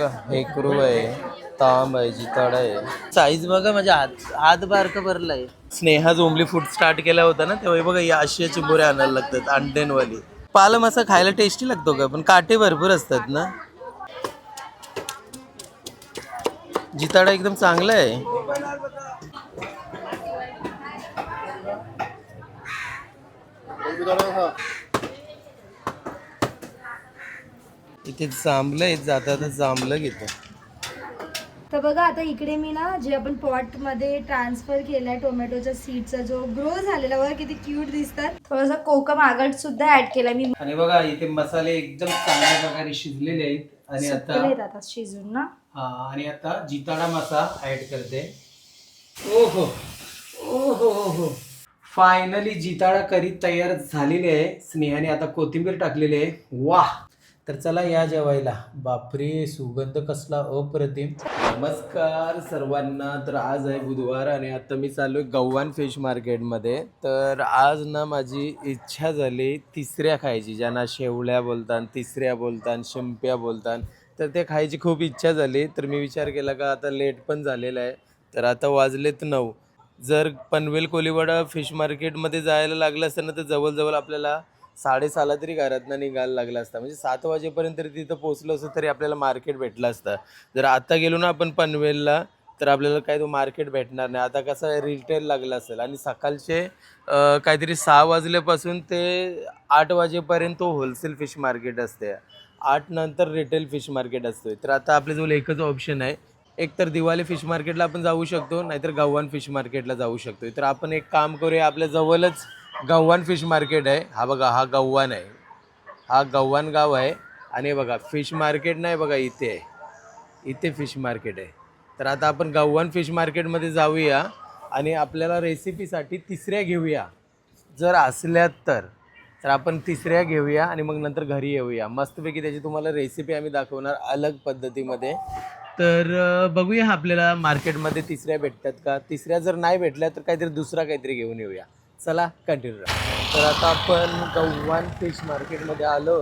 बघा हेकरू आहे, तांब आहे, जिताडा आहे. साईज बघा माझ्या हात बारका भरला आहे. स्नेहा जोंबली फूड स्टार्ट केला होता ना तेव्हा बघा या अशी चिंबोरे आणायला लागतात अंड्यांवाली. पालम असा खायला टेस्टी लागतो का, पण काटे भरपूर असतात ना. जिताडा एकदम चांगला आहे. इथे जांभलं आहे, जाता जांभलं घेतो. तर बघा आता इकडे मी ना जे आपण पॉट मध्ये ट्रान्सफर केलाय टोमॅटोच्या सीडचा जो ग्रो झालेला बघा किती क्यूट दिसतात. थोडासा कोकम आगट सुद्धा ऍड केला मी. आणि बघा इथे मसाले एकदम चांगल्या प्रकारे शिजलेले आहेत. आणि आता शिजून ना आणि आता जिताडा मसाला ऍड करते. ओहो ओहो ओहो, फायनली जिताडा करी तयार झालेली आहे. स्नेहाने आता कोथिंबीर टाकलेली आहे. वाह, तर चला या जेवायला. बापरे, सुगंध कसला अप्रतिम. नमस्कार सर्वांना. तर आज आहे बुधवार आणि आता मी चालू आहे गव्हाण फिश मार्केटमध्ये. तर आज ना माझी इच्छा झाली तिसऱ्या खायची, ज्यांना शेवळ्या बोलतात, तिसऱ्या बोलतात, शिंप्या बोलतात. तर ते खायची खूप इच्छा झाली. तर मी विचार केला का आता लेट पण झालेला आहे, तर आता वाजलेत 9. जर पनवेल कोलीवाडा फिश मार्केटमध्ये जायला लागलं असतं ना तर जवळजवळ आपल्याला 6:30 तरी घरातनं निघायला लागला असता. म्हणजे 7 वाजेपर्यंत तरी तिथं पोहोचलो असतो तरी आपल्याला मार्केट भेटलं असतं. जर आता गेलो ना आपण पनवेलला तर आपल्याला काय तो मार्केट भेटणार नाही. आता कसं रिटेल लागलं असेल आणि सकाळचे काहीतरी 6 वाजल्यापासून ते 8 वाजेपर्यंत तो होलसेल फिश मार्केट असते. 8 नंतर रिटेल फिश मार्केट असतो. तर आता आपल्याजवळ एकच ऑप्शन आहे, एक तर दिवाळी फिश मार्केटला आपण जाऊ शकतो, नाहीतर गव्हाण फिश मार्केटला जाऊ शकतो. तर आपण एक काम करूया, आपल्या जवळच गव्हाण फिश मार्केट आहे. हा बघा, हा गव्हाण आहे, हा गव्हाण गाव आहे. आणि बघा फिश मार्केट नाही बघा इथे आहे, इथे फिश मार्केट आहे. तर आता आपण गव्हाण फिश मार्केटमध्ये जाऊया आणि आपल्याला रेसिपीसाठी तिसऱ्या घेऊया. जर असल्या तर आपण तिसऱ्या घेऊया आणि मग नंतर घरी येऊया. मस्तपैकी त्याची तुम्हाला रेसिपी आम्ही दाखवणार अलग पद्धतीमध्ये. तर बघूया आपल्याला मार्केटमध्ये तिसऱ्या भेटतात का. तिसऱ्या जर नाही भेटल्या तर काहीतरी दुसरा काहीतरी घेऊन येऊया. चला कंटिन्यू. तर आता आपण गव्हाण फिश मार्केटमध्ये आलो.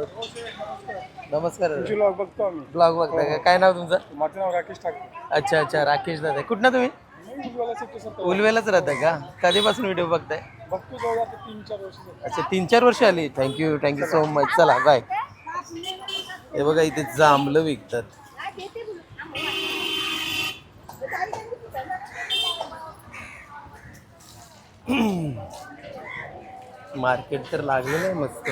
नमस्कार. ब्लॉग बघतो आम्ही. ब्लॉग बघता का? काय नाव तुमचं? माझं नाव राकेश ठाकरे. अच्छा अच्छा, राकेश दादा. कुठनं तुम्ही? उलवेलाच राहता का? कधीपासून व्हिडिओ बघताय? बघतो जवळ आता 3-4 वर्ष. अच्छा, 3-4 वर्ष आली. Thank you so much. चला बाय. हे बघा इथे जांभलं विकतात. मार्केट तर लागलेलं आहे मस्त.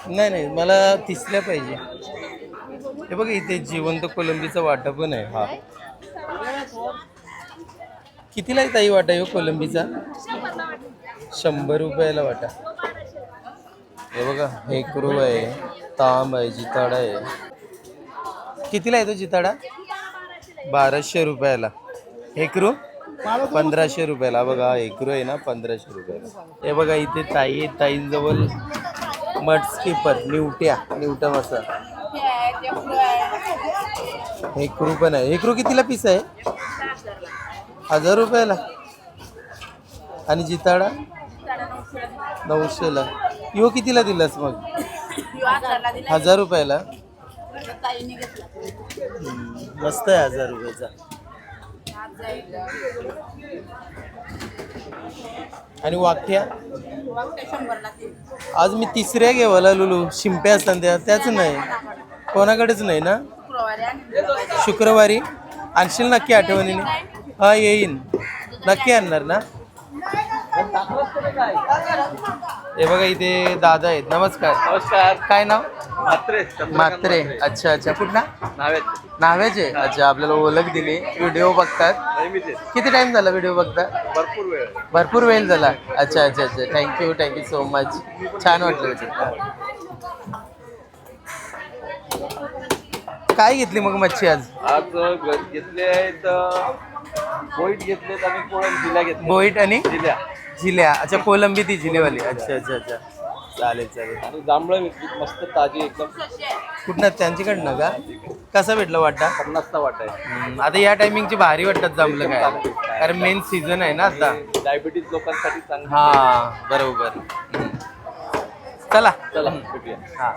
नाही नाही, मला तिसऱ्या पाहिजे. हे बघा इथे जिवंत कोलंबीचा वाटा पण आहे. हा कितीला आहे ताई वाटा? हो कोलंबीचा 100 रुपयाला वाटा. हे बघा हेकरू आहे, तांब आहे, जिताडा आहे. कितीला आहे तो जिताडा? 1200 रुपयाला. हेकरू 1500 रुपयाला. बघा हेकरू आहे ना 1500 रुपयाला. हे बघा इथे ताई आहे, ताईंजवळ मड स्किपर निवटा मसाला. हेकरू पण आहे. हेकरू कितीला पीस आहे? 1000 रुपयाला. आणि जिताडा 900ला. यो कितीला दिलास मग? 1000 रुपयाला. मस्त आहे 1000 रुपयाचा. आणि वाकट्या आज मी तिसऱ्या घेवायला लुलू. शिंप्या असतात त्याच नाही, कोणाकडेच नाही ना. शुक्रवारी आणशील नक्की आठवणीने? हा येईन नक्की, आणणार ना. हे बघा इथे दादा आहेत. नमस्कार. नमस्कार. काय नाव? मात्रे. अच्छा अच्छा, कुठला? नाव्याचे. अच्छा, आपल्याला ओळख दिली. व्हिडिओ बघतात. किती टाइम झाला व्हिडिओ बघता? भरपूर वेळ झाला. अच्छा अच्छा अच्छा, थँक्यू सो मच. छान वाटलं. काय घेतली मग मच्छी आज? घेतले आहेत बोईट घेतलेत आणि जिल्हा घेतले. बोईट आणि झिल्या. अच्छा, कोलंबी ती झिलेवाली. अच्छा अच्छा अच्छा, चालेल. आणि जांभळं घेतली मस्त ताजी एकदम. कुठनं? त्यांच्याकडनं का? कसा भेटला वाटा? 50चा वाटा आहे. आता या टायमिंगची भारी वाटतात जमलं काय, कारण मेन सीझन आहे ना आता. डायबिटीज लोकांसाठी चांगलं. हा बरोबर. चला चला भेटूया. हा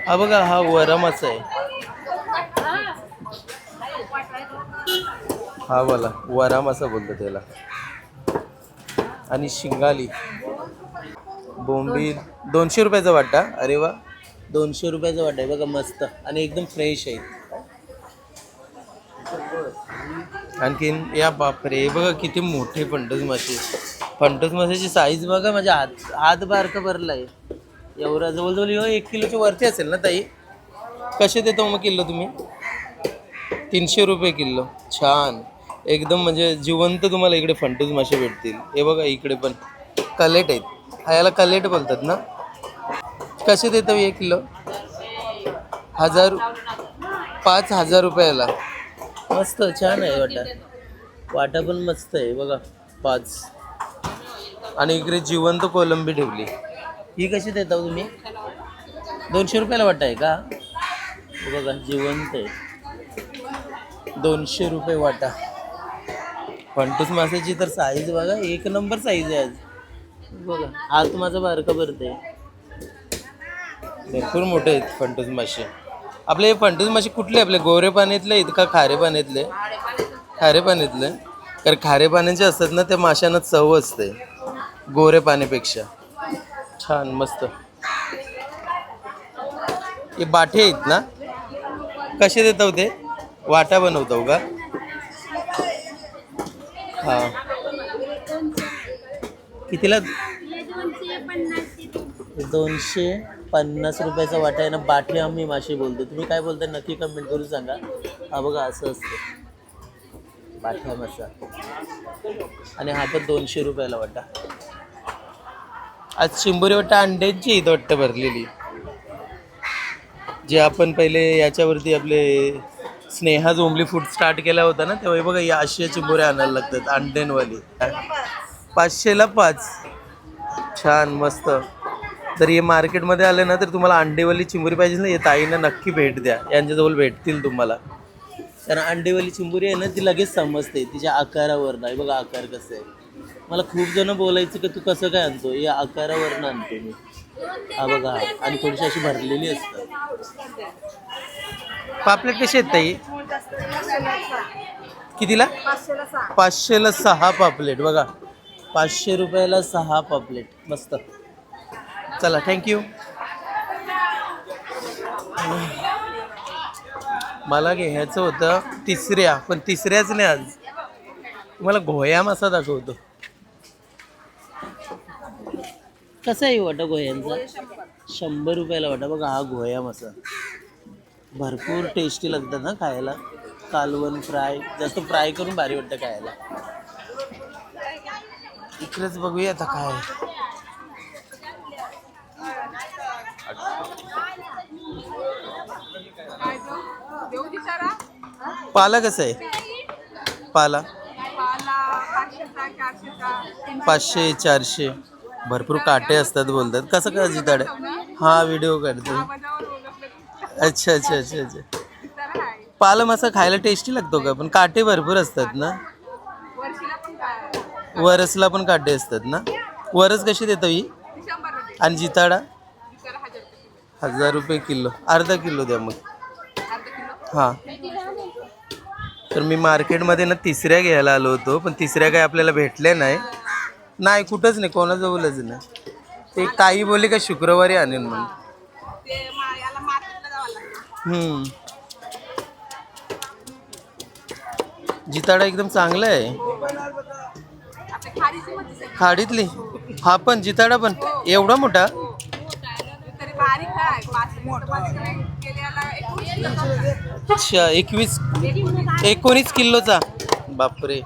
हा बघा, हा वरम असा आहे. हा बोला वराम असं बोलतो त्याला. आणि शिंगाली बोंबील 200 रुपयाचा वाटा. अरे वा, 200 रुपयाचा वाटा आहे बघा, मस्त आणि एकदम फ्रेश आहे. आणखीन या बापरे बघा किती मोठे फंटस मासे. फंटस माशाची साईज बघा, माझ्या हात बारका भरला आहे एवढा. जवळजवळ 1 किलोच्या वरती असेल ना ताई? कसे देतो मग किलो तुम्ही? 300 रुपये किलो. छान एकदम, म्हणजे जिवंत तुम्हाला इकडे फंटूस मासे भेटतील. हे बघा इकडे पण कलेट आहेत. ह्याला कलेट बोलतात ना. कसे देतो 1 किलो? 5,000 रुपयाला. मस्त छान आहे वाटा. वाटा पण मस्त आहे बघा 5. आणि इकडे जिवंत कोलंबी ठेवली. ही कशी देता तुम्ही? 200 रुपयाला वाटा आहे का? बघा जिवंत आहे, 200 रुपये वाटा. फंटूस माशाची तर साईज बघा, 1 नंबर साईज आहे आज बघा. हात माझा बारका भरते. भरपूर मोठे आहेत फंटूस मासे. आपले हे फंटूस मासे कुठले? आपले गोरे पाण्यातले आहेत का खारे पाण्यातले? खारे पाण्यातले. कारण खारे पाण्याचे असतात ना, त्या माशांना चव असते गोरे पाण्यापेक्षा. छान मस्त. हे बाठे आहेत ना? कसे देता ते? वाटा बनवतो का? हा कितीला? 250 रुपयाचा वाटा आहे ना. बाठी आम्ही मासे बोलतो, तुम्ही काय बोलता नक्की कमेंट करून सांगा. हा बघा असं असतं बाठ्या मासा. आणि हा पण 200 रुपयाला वाटा. आज चिंबोरी वाटा अंड्यांची इथं वाटतं भरलेली, जे आपण पहिले याच्यावरती आपले स्नेहा जोंबली फूड स्टार्ट केला होता ना, तेव्हा बघा या अशा चिंबोऱ्या आणायला लागतात अंड्यांवाली. 500ला 5. छान मस्त. जर हे मार्केटमध्ये आले ना, तर तुम्हाला अंडेवाली चिंबोरी पाहिजे ना, या ताईंना नक्की भेट द्या. यांच्याजवळ भेटतील तुम्हाला. कारण अंडेवाली चिंबोरी आहे ना, ती लगेच समजते तिच्या आकारावर. नाही बघा आकार कसं आहे. मला खूप जण बोलायचं की तू कसं काय आणतो, या आकारावरनं आणतो मी. हा बघा, आणि थोडीशी अशी भरलेली असतात. पापलेट कशी आहेत ताई? कितीला? 500ला 6 पापलेट बघा. 500 रुपयाला 6 पापलेट. मस्त. चला थँक्यू. मला घ्यायचं होतं तिसऱ्या, पण तिसऱ्याच नाही आज. तुम्हाला घोया मासा दाखवतो. कसा आहे वाटा घोयांचा? 100 रुपयाला वाटा बघा. हा घोया मासा भरपूर टेस्टी लागतात ना खायला. कालवण फ्राय, जास्त फ्राय करून भारी वाटतं खायला. इकडेच बघूया आता काय. पाला कसा आहे? पाला 500 400. भरपूर काटे असतात बोलतात. कसं काय जिताडे? हा व्हिडिओ काढतो. अच्छा अच्छा अच्छा अच्छा. पाला मासा खायला टेस्टी लागतो का? पण काटे भरपूर असतात ना. वरसला पण काटे असतात ना. वरस कशी देतो ही? आणि जिताडा 1000 रुपये किलो. अर्धा किलो द्या मग. हां. तर मी मार्केटमध्ये ना तिसऱ्या घ्यायला आलो होतो, पण तिसऱ्या काही आपल्याला भेटल्या नाही कुठंच नाही, कोणाजवळच नाही. ते काही बोलले का शुक्रवारी आणेन म्हणून. जिताडा एकदम चांगला आहे. खाडीतली. हा पण जिताडा पण एवढा मोठा. अच्छा 19 किलोचा. बापरे.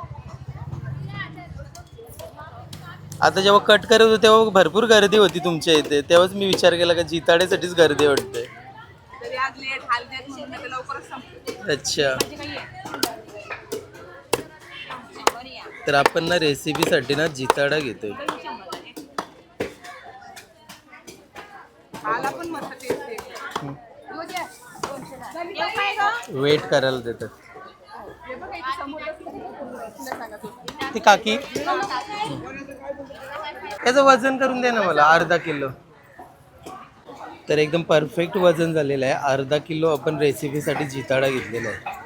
आता जेव्हा कट करत होतो तेव्हा भरपूर गर्दी होती तुमच्या इथे, तेव्हाच मी विचार केला का जिताड्यासाठीच गर्दी वाटते. अच्छा. तर आपण ना रेसिपीसाठी ना जिताडा घेतोय. वेट करायला देतात. ती काकी याचं वजन करून दे ना मला, अर्धा किलो. तर एकदम परफेक्ट वजन झालेलं आहे. अर्धा किलो आपण रेसिपीसाठी जिताडा घेतलेला आहे.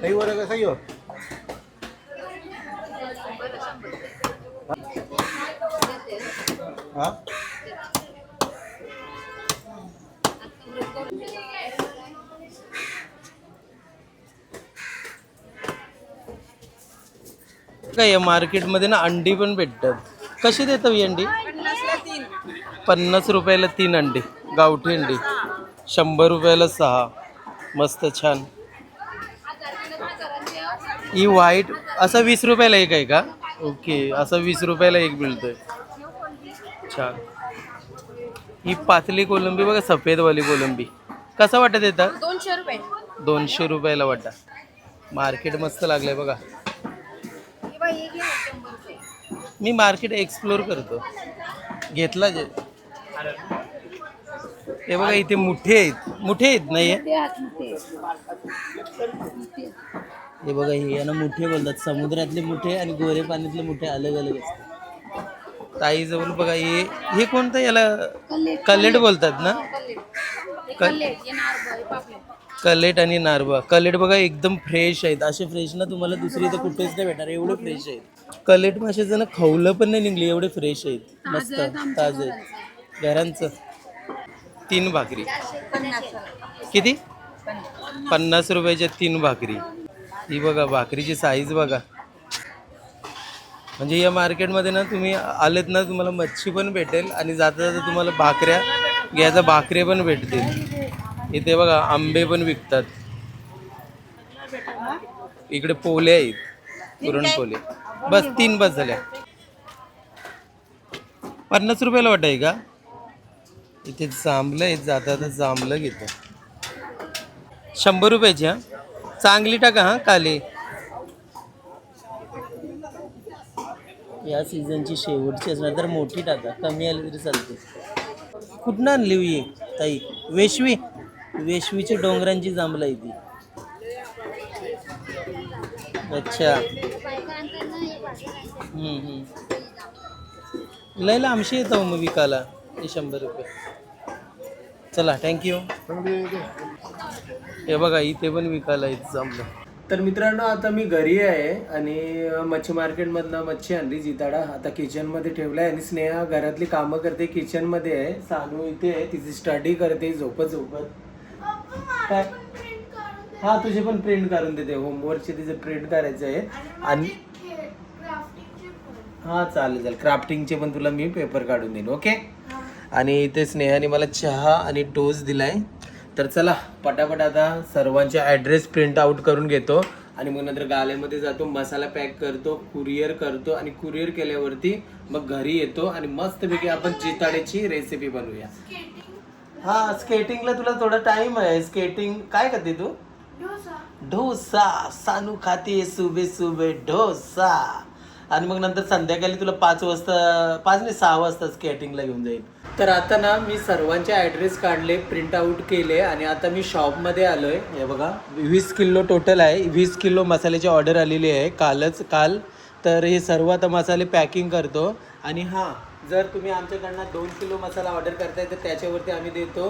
काही वर कसं येऊ हा. काय या मार्केटमध्ये ना अंडी पण भेटतात. कशी देतात ही अंडी? 50 रुपयाला 3 अंडी, गावठी अंडी. 100 रुपयाला 6. मस्त छान. ही व्हाईट असं 20 रुपयाला एक आहे का? ओके, असं 20 रुपयाला एक मिळतोय. छान. ही पातली कोलंबी बघा, सफेदवाली कोलंबी. कसं वाटत येतात? 200 रुपये. 200 रुपयाला वाटा. मार्केट मस्त लागलंय बघा. मी मार्केट एक्सप्लोर करतो. घेतला जे हे बघा, इथे मुठे आहेत नाही? हे बघा, हे यांना मुठे बोलतात. समुद्रातले मुठे आणि गोरे पाण्यातले मुठे अलग अलग असतात. ताई जवळ बघा, हे कोणतं, याला कलेट बोलतात ना? कलेट आणि नारबा. कलेट बघा एकदम फ्रेश आहेत. असे फ्रेश ना तुम्हाला दुसरी इथं कुठेच नाही भेटणार, एवढे फ्रेश आहेत. कलेट माशाचं ना खवलं पण नाही निघले, एवढे फ्रेश आहेत. मस्त ताजे घरांचं. 3 भाकरी किती? 50 रुपयाच्या 3 भाकरी. ही बघा भाकरीची साईज बघा. म्हणजे या मार्केटमध्ये ना तुम्ही आलेत ना, तुम्हाला मच्छी पण भेटेल आणि जाता जाता तुम्हाला भाकऱ्या घ्यायचा, भाकऱ्या पण भेटतील. इथे बघा आंबे पण विकतात. इकडे पोले आहेत, पुरणपोले. बस 3 बस झाल्या. 50 रुपयाला वाटाय का? इथे जांभलं आहेत, जाता जाता जांभलं घेतो. 100 रुपयाची. हा, चांगली टाका. हा, काली. या सीझनची शेवटची असणार तर मोठी टाका, कमी आली तरी चालते. कुठनं आणली ही ताई? वेशवीच्या डोंगरांची जांभलं आहे ती. अच्छा. लय लांबशी येतो मग विकायला. हे 100 रुपये. चला, थँक्यू. हे बघा इथे पण विकायला येत जांभलं. तर मित्रांनो, आता मी घरी आहे आणि मच्छी मार्केटमधनं मच्छी आणली जिताडा. आता किचनमध्ये ठेवला आहे आणि स्नेहा घरातली कामं करते, किचनमध्ये आहे. सानू इथे आहे, तिची स्टडी करते झोपत. काय? हा, तुझे पण प्रिंट काढून देते. होमवर्कचे तिचे प्रिंट करायचे आहे. आणि हा चालेल. क्राफ्टिंगचे पण तुला मी पेपर काढून देईन. ओके. आणि इथे स्नेहाने मला चहा आणि टोस्ट दिलाय. तर चला पटापट आता सर्वांचे ॲड्रेस प्रिंट आउट करून घेतो आणि मग नंतर गाल्यामध्ये जातो, मसाला पॅक करतो, कुरिअर करतो आणि कुरिअर केल्यावरती मग घरी येतो आणि मस्तपैकी आपण जिताड्याची रेसिपी बनवूया. हा, स्केटिंगला तुला थोडा टाइम आहे. स्केटिंग काय करते तू? डोसा. सानू खाते सुबे डोसा. आणि मग नंतर संध्याकाळी तुला 5 वाजता, 5 नाही 6 वाजता स्केटिंगला घेऊन जाईल. तर आता ना मी सर्वांचे ॲड्रेस काढले, प्रिंट आउट केले आणि आता मी शॉपमध्ये आलो आहे. हे बघा 20 किलो टोटल आहे. 20 किलो मसाल्याची ऑर्डर आलेली आहे काल. तर हे सर्व आता मसाले पॅकिंग करतो. आणि हां, जर तुम्ही आमच्याकडनं 2 किलो मसाला ऑर्डर करताय तर त्याच्यावरती आम्ही देतो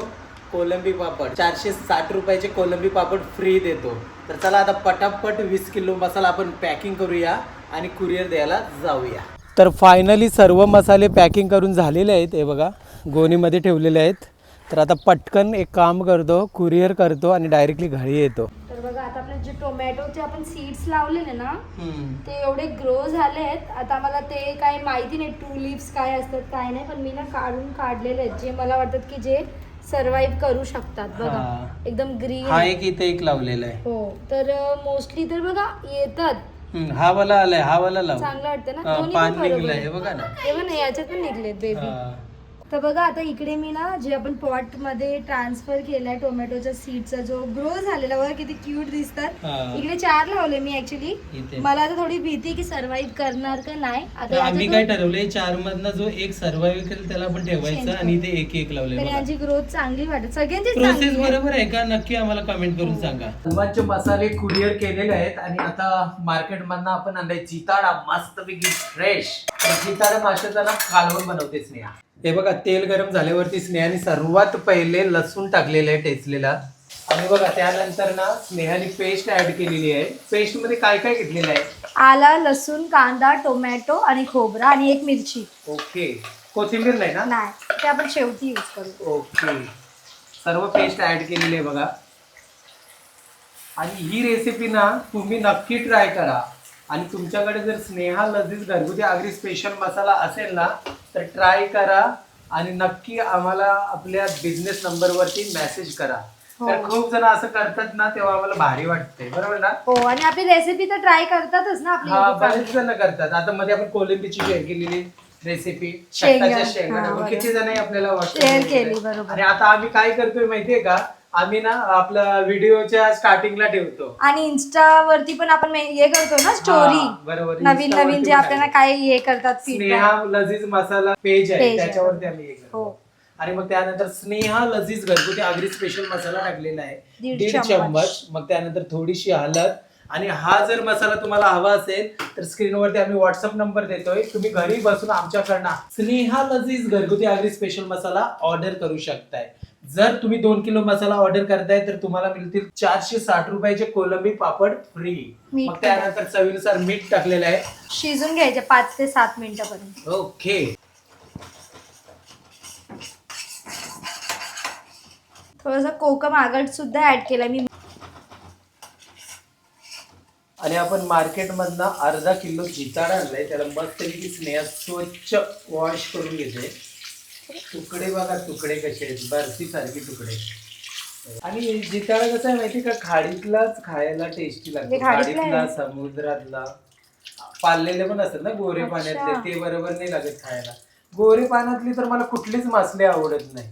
कोलंबी पापड. 460 रुपयाचे कोलंबी पापड फ्री देतो. तर चला आता पटापट 20 किलो मसाला आपण पॅकिंग करूया आणि कुरिअर द्यायला जाऊया. तर फायनली सर्व मसाले पॅकिंग करून झालेले आहेत. हे बघा गोणीमध्ये ठेवलेले आहेत. तर आता पटकन एक काम करतो, कुरिअर करतो आणि डायरेक्टली घरी येतो. तर बघा आता आपले जे टोमॅटोचे आपण सीड्स लावलेले ना ते एवढे ग्रो झाले आहेत. आता मला ते काय माहिती नाही टू लिव्स काय असतात काय नाही, पण मी ना काढलेले आहेत जे मला वाटतात की जे सर्वाइव्ह करू शकतात. बघा एकदम ग्रीन. हा एक इथे एक लावलेला आहे. हो, तर मोस्टली तर बघा येतात हा वाला आलाय, हा वाला लाव. चांगलं वाटतं ना, हा, दोन्ही पान पण बरोबर निघलंय आहे. हे बघा ना. हे बघ ना, याच्यात पण निघलेत बेबी. हा. तर बघा आता इकडे मी ना जे आपण पॉट मध्ये ट्रान्सफर केलाय टोमॅटोच्या सीडचा जो ग्रो झालेला बघा किती क्यूट दिसतात. हा. इकडे 4 लावले मी ऍक्च्युली. इथे. मला आता थोडी भीती की सर्व्हाइव्ह करणार का नाही. आता आम्ही काय याच्यातून- ठरवलंय 4 मधनं जो एक सर्वाइव्ह करेल त्याला आपण ठेवायचं Change आणि ते एक एक लावले. तर यांची ग्रोथ चांगली वाटत सगळ्यांची प्रोसेस चांगली आहे. बरोबर आहे का नक्की आम्हाला कमेंट करून सांगा. हलवाचे मसाले कुरिअर केलेले आहेत आणि आता मार्केट मधनं आपण आणलाय जिताडा मस्तपैकी फ्रेश. जिताडा माशाचा ना कालवण बनवते स्नेहा. हे बघा तेल गरम झाल्यावरती स्नेहाने सर्वात पहिले लसूण टाकलेलं आहे टेचलेला आणि बघा त्यानंतर ना स्नेहाने पेस्ट ऍड केलेली आहे. पेस्ट मध्ये काय काय घेतलेलं आहे? आला, लसूण, कांदा, टोमॅटो आणि खोबरा आणि एक मिरची. ओके. कोथिंबीर नाही ना? नाही, ते आपण शेवटी यूज करू. ओके. सर्व पेस्ट ऍड केलेली आहे बघा. आणि ही रेसिपी ना तुम्ही नक्की ट्राय करा आणि तुमच्याकडे जर स्नेहा लजीज घरगुती आगरी स्पेशल मसाला असेल ना तर ट्राय करा आणि नक्की आम्हाला आपल्या बिझनेस नंबरवरती मेसेज करा. हो. तर खूप जण असं करतात ना तेव्हा आम्हाला भारी वाटते, बरोबर ना? हो, आणि आपली रेसिपी तर ट्राय करतातच ना आपली हा, YouTube बरेच channel. जण करतात. आता मध्ये आपण कोलंबीची शेअर केलेली रेसिपी शेंगा. शेंगाच्या शेंगा हा, बघ, किती जण आपल्याला Share केली, बरोबर. आणि आता आम्ही काय करतोय माहितीये का, आम्ही ना आपला व्हिडिओच्या स्टार्टिंगला ठेवतो आणि इन्स्टा वरती पण आपण हे करतो ना स्टोरी. हा, बरोबर. नवीन Insta नवीन वरती जे पण आपल्याला आहे. काय हे करतात स्नेहा feedback. लजीज मसाला पेज आहे Page आहे. त्याच्यावरती आम्ही हे करतो. हो. आणि मग त्यानंतर स्नेहा लजीज घरगुती आगरी स्पेशल मसाला टाकलेला आहे 1.5 1.5 चम्मच. मग त्यानंतर थोडीशी हळद. आणि हा जर मसाला तुम्हाला हवा असेल तर स्क्रीनवरती आम्ही व्हॉट्सअप नंबर देतोय, तुम्ही घरी बसून आमच्याकडनं स्नेहा लजीज घरगुती आगरी स्पेशल मसाला ऑर्डर करू शकताय. जर तुम्ही 2 किलो मसाला ऑर्डर करताय तर तुम्हाला मिळतील 460 रुपयाचे कोलंबी पापड फ्री. मीठ मग त्यानंतर चवीनुसार मीठ टाकलेलं आहे. शिजून घ्यायचे 5 ते 7 मिनिटापर्यंत. ओके. थोडासा कोकम आगट सुद्धा ऍड केला मी. आणि आपण मार्केट मधनं अर्धा किलो जिताडा आणलाय, त्याला मस्तपैकी स्नेहा स्वच्छ वॉश करून घेते. तुकडे बघा, तुकडे कसे आहेत, बर्फी सारखे तुकडे. आणि जिताडा कसं आहे माहिती का, खाडीतलाच खायला टेस्टी लागतो. म्हणजे खाडीतला आहे? खाडीतला, समुद्रातला, पाळलेले पण असतात ना गोरे अच्छा. पाण्यातले, ते बरोबर नाही लागत खायला. गोरे पाण्यातली तर मला कुठलीच मासली आवडत नाही.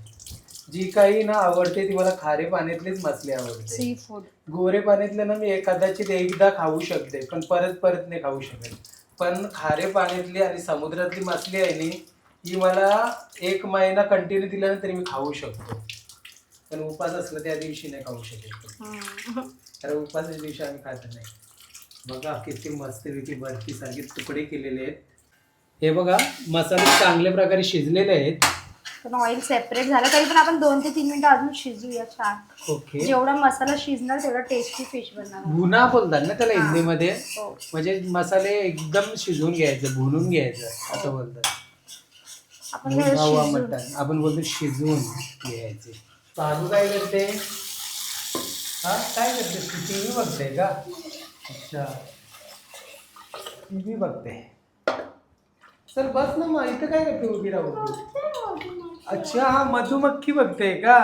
जी काही ना आवडते ती मला खारे पाण्यातलीच मासली आवडते. Sea food. गोरे पाण्यातले ना मी कदाचित एकदा खाऊ शकते पण परत परत नाही खाऊ शकत. पण खारे पाण्यातली आणि समुद्रातली मासली आहे नी, ही मला 1 महिना कंटिन्यू दिला ना तरी मी खाऊ शकतो. पण उपास असला त्या दिवशी नाही खाऊ शकत, कारण उपासाच्या दिवशी आम्ही खात नाही. बघा किती मस्तपैकी बर्फी सारखे तुकडे केलेले आहेत. हे बघा मसाले चांगल्या प्रकारे शिजलेले आहेत. पण ऑइल सेपरेट झालं तरी पण आपण 2 ते 3 मिनिटं अजून शिजूया छान. ओके. जेवढा मसाला शिजणार तेवढा टेस्टी फिश बनणार. भुना बोलतात ना त्याला हा. हिंदीमध्ये, हो. म्हणजे मसाले एकदम शिजवून घ्यायचं, भुनून घ्यायचं असं बोलतात. आपण जरा भुनावा शिजून- मटण आपण बोलतो शिजवून घ्यायचे. चालू काय करते? हा, काय करते तू? टीव्ही बघते का? अच्छा, टीव्ही बघते. चल बस ना, मग इथं काय करते उभी राहून? अच्छा, हा मधुमक्खी बघते का?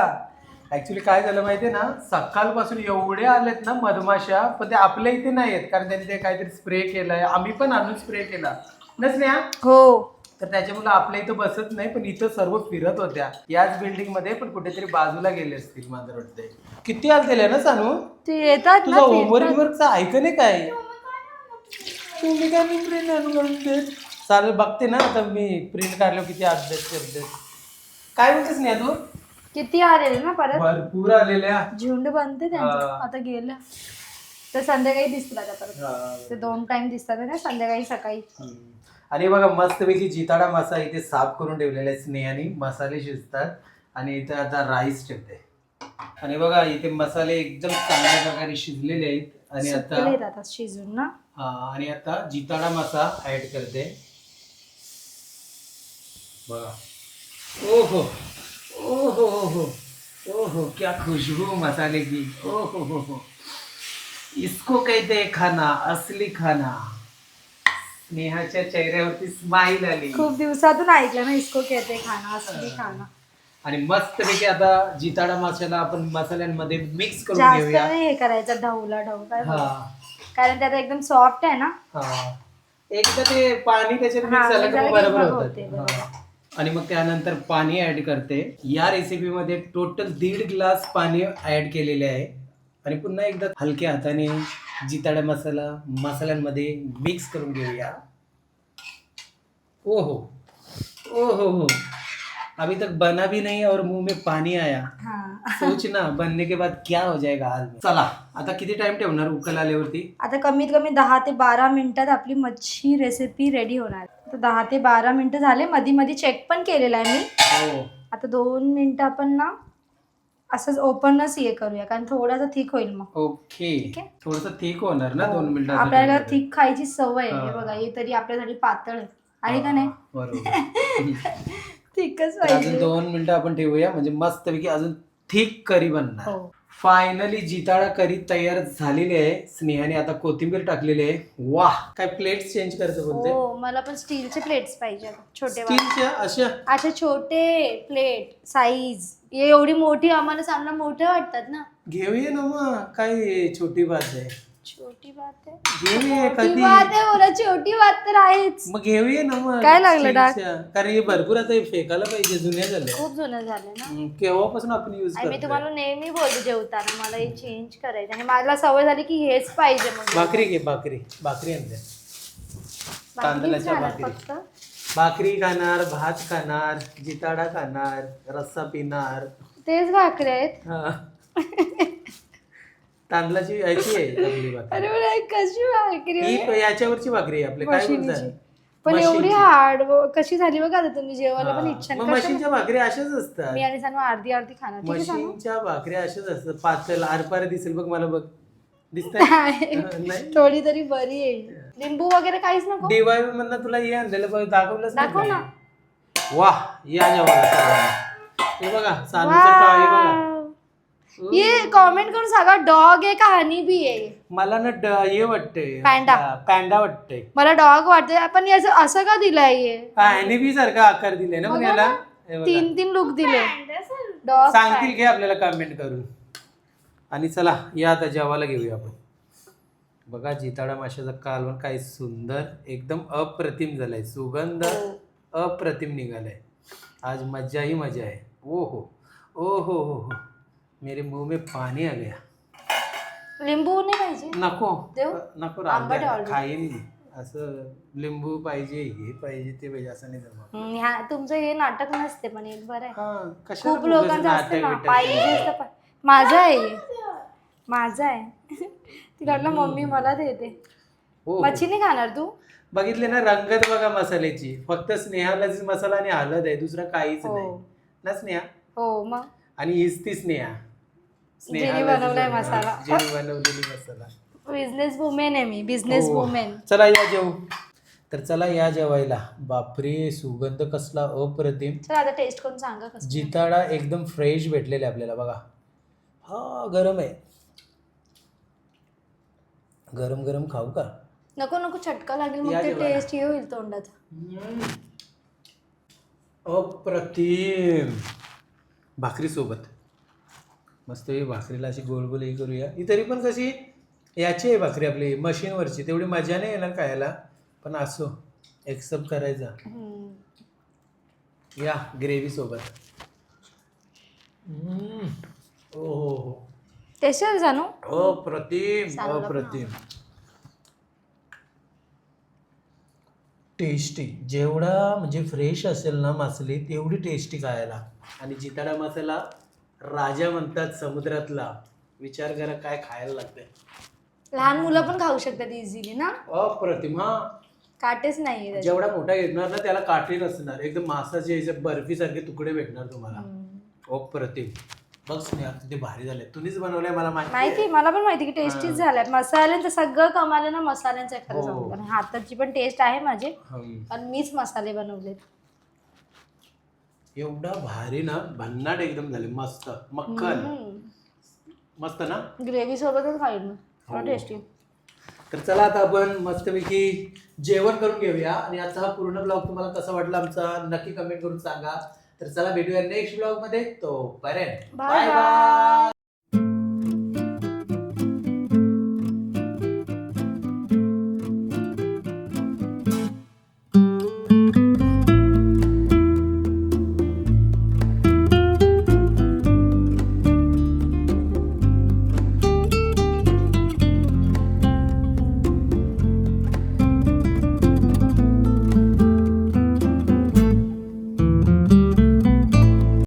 ऍक्च्युली काय झालं माहितीये ना, सकाळपासून एवढे आलेत ना मधमाशा, पण ते आपल्या इथे नाही आहेत कारण त्यांनी ते काहीतरी स्प्रे केलाय. आम्ही पण आणून स्प्रे केला नसण्या, हो. तर त्याच्यामुळे आपल्या इथं बसत नाही. पण इथं सर्व फिरत होत्या याच बिल्डिंग मध्ये, पण कुठेतरी बाजूला गेले असतील माझं वाटतंय. किती आलतेल्या ना सानू? ते येतात तुझा ना होमवर्कचं ऐक नाही काय? तुम्ही काय मी प्रिंट आणून देत चालेल, बघते ना आता मी प्रिंट काढलो किती अभ्यास करते. काय म्हणतेस नाही तू? किती आलेले ना परत भरपूर आलेल्या. झुंड बनते त्यांचं. हा. आता गेलं तर संध्याकाळी दिसतील आता परत. हा. ते 2 टाइम दिसतात ना, संध्याकाळी सकाळी. आणि बघा मस्तपैकी जिताडा मासा इथे साफ करून ठेवलेला आहे स्नेहाने. मसाले शिजतात आणि इथे आता राईस ठेवते. आणि बघा इथे मसाले एकदम चांगल्या प्रकारे शिजलेले आहेत. आणि सुकलेत आता आता शिजून ना. आणि आता जिताडा मासा ऍड करते. बघा, ओहो ओहो ओहो ओहो, क्या खुशबू मसाले की. ओहो हो हो, इसको कहते हैं खाना, असली खाना. स्नेहाच्या चेहऱ्यावरती स्माइल आली. खूप दिवसातून ऐकलं ना, इसको कहते खाना, असली खाना. आणि मस्तपैकी आता जिताडा माशाला आपण मसाल्यांमध्ये मिक्स करून जास्त घेऊया. नाही हे करायचं, ढवला ढव काय हा, कारण ते आता एकदम सॉफ्ट आहे ना. हा एकदा ते पाणी त्याच्यात हा, मिक्स झालं mix की झालं मग की बरोबर मग होतं होते, ते. बरोबर. हा. आणि मग त्यानंतर पाणी ऍड करते. या रेसिपीमध्ये टोटल 1.5 ग्लास पाणी ऍड केलेले आहे. आणि पुन्हा एकदा हलक्या हाताने जिताडा मसाल्यांमध्ये मिक्स करून घेऊया. ओहो ओहो हो, अभी तक बना भी नहीं और मुंह में पानी आया. हा. सोच ना बनने के बाद क्या हो जाएगा हाल में. चला आता किती टाइम ठेवणार उकल आल्यावरती? आता कमीत कमी 10 ते 12 मिनिटात आपली मच्छी रेसिपी रेडी होणार. तर 10 ते 12 मिनिटं झाले. मध्ये मध्ये चेक पण केलेला आहे मी. हो आता 2 मिनिटं आपण ना असंच ओपनच हे करूया, कारण थोडासा थिक होईल मग. ओके. ठीक आहे. थोडस थिक होणार ना 2 मिनिटात. आपल्याला थिक खायची सवय आहे. हा. हे बघा, हे तरी आपल्यासाठी पातळ आहे का नाही? बरोबर. थिकच तर अजून पाहिजे. 2 मिनिटं आपण ठेवूया, म्हणजे मस्तपैकी अजून थिक करी बनणार. हो. फायनली जिताळा करी तयार झालेली आहे. स्नेहाने आता कोथिंबीर टाकलेली आहे. वाह, काय प्लेट्स चेंज करायचं बोलते? हो, मला पण स्टीलचे प्लेट्स पाहिजे आता, छोटे वाले. स्टीलच्या अशा? अच्छा, छोटे प्लेट साईज. एवढी मोठी आम्हाला सामना मोठे वाटतात ना. घेऊया ना मग, काय छोटी बात आहे. छोटी बात आहे. घेऊया छोटी कधी. बात आहे बोला, छोटी बात तर आहेच. मग घेऊया ना मग. काय लागलं डाग? स्टीलच्या. कारण हे भरपूर आता हे फेकायला पाहिजे, जुन्या झाले. खूप जुनं झालं ना. केव्हापासून आपण युज आणि मी करतो. तुम्हाला नेहमी बोलते जेवताना मला हे चेंज करायचं, आणि मला सवय झाली की हेच पाहिजे. मग भाकरी घे, भाकरी आणते. तांदळाच्या भाकरीच भाकरी. खाणार फक्त. भाकरी खाणार, भात खाणार, जिताडा खाणार, रस्सा पिणार. तेच भाकरी आहेत. हा. तांदळाची याची आहे आपली भाकरी. अरे मला कशी भाकरी आहे? ही याच्यावरची भाकरी आहे आपली, काय मशिनीची. बोलतात? पण एवढी मशीनची. हार्ड कशी झाली बघा आता. तुम्ही जेवायला पण हा. इच्छा मग नाही. मशीनच्या भाकरी अशाच असतात. मी आणि सानू अर्धी अर्धी खाणार. ठीक आहे सानू? मशीनच्या भाकरी अशाच असतात. पातळ आरपार दिसेल बघ मला, बघ दिसत नाही. थोडी तरी बरी आहे. लिंबू वगैरे काहीच नको. डीवाय मधनं तुला हे आणलेलं बघ, दाखवलंच नाही दाखव का? ना. वाह, या जेवायला सगळ्यांना. हे बघा सानूचं टाळी बघा. ये कमेंट करून सांगा, डॉग आहे का हनी बी आहे? मला ना हे वाटतंय, पॅन्डा. पॅन्डा वाटतंय. मला डॉग वाटतंय. आपण याचं असं का दिलंय हे? हॅनी बी सारखा आकार दिलाय ना पण बघा याला. ना. हे बघा. 3 लुक दिले. डॉग सांगतील घे आपल्याला कमेंट करून. आणि चला या आता जेवायला घेऊया आपण. बघा जिताडा माशाचा कालवण काय सुंदर, एकदम अप्रतिम झालाय. सुगंध अप्रतिम निघालाय. आज मजा ही मजा आहे. ओ हो ओ हो, मेरे मुंह में पानी आ गया. लिंबू नाही पाहिजे? नको देऊ? नको, आंबट आहे already. खाईन असं. लिंबू पाहिजे, हे पाहिजे, ते पाहिजे असं नाही जमत. तुमचं हे नाटक नसते, पण एक बरं आहे. हा, कशाला खूप उगाच लोकांचं असते ना, नाटक-बिटक? पाहिजे तर माझं आहे हे. माझं आहे. तिला वाटलं मम्मी मला देते. हो, हो. मच्छी नाही खाणार तू? बघितले ना रंगत बघा मसाल्याची. फक्त स्नेहालाच मसाला आणि हळद आहे, दुसरं काहीच हो. नाही ना स्नेहा. हो मग. आणि हीच ती स्नेहा. जिने बनवलाय मसाला. जिने बनवलेली मसाला. बिझनेस वुमेन आहे मी, बिझनेस हो. वुमेन. चला या जेवू. तर चला या जेवायला. बापरे, सुगंध कसला अप्रतिम. चला आता टेस्ट करून सांगा कसं. जिताडा एकदम फ्रेश भेटलेला आहे आपल्याला बघा. हा गरम आहे. गरम गरम खाऊ का? नको नको, चटका लागेल मग. या ते जेवायला. टेस्ट हे होईल तोंडात. अप्रतिम. भाकरी सोबत मस्त. ही भाकरीला अशी गोल गोल हे करूया. ही तरी पण कशी याची आहे भाकरी आपली, मशीनवरची. तेवढी मजा नाही येणार खायला, पण असो एक्सेप्ट करायचा. या ग्रेव्ही सोबत. ओ हो, टेस्ट जाणू. अप्रतिम अप्रतिम. टेस्टी. जेवढा म्हणजे फ्रेश असेल ना मासली, तेवढी टेस्टी खायला. आणि जिताडा मसाला राजा म्हणतात समुद्रातला. विचार करा काय खायला लागतंय. लहान मुलं पण खाऊ शकतात इझिली ना. अप्रतिम. हा, काटेच नाहीये त्याच्यात. जेवढा मोठा घेणार ना त्याला काटे नसणार. एकदम मासाचे बर्फी सारखे तुकडे भेटणार तुम्हाला. अप्रतिम. बघ स्नेहा, ते भारी झाले. तुम्हीच बनवलंय मला माहिती, मला पण माहिती की टेस्टीच झालाय. मसाल्यांचं सगळं कमाले ना मसाल्यांचं एखादं हो. सांगतो. आणि हाताची पण टेस्ट आहे माझी, हम्म. पण मीच मसाले बनवलेत. एवढा भारी ना, भन्नाट एकदम झाले. मस्त मक्खन. मस्त ना. ग्रेव्ही सोबतच खाईल मी. हो. टेस्टी. तर चला आता आपण मस्तपैकी जेवण करून घेऊया. आणि आजचा हा पूर्ण ब्लॉग तुम्हाला कसा वाटला आमचा नक्की कमेंट करून सांगा. तर चला भेटूया नेक्स्ट ब्लॉग मध्ये. तो पर्यंत बाय बाय.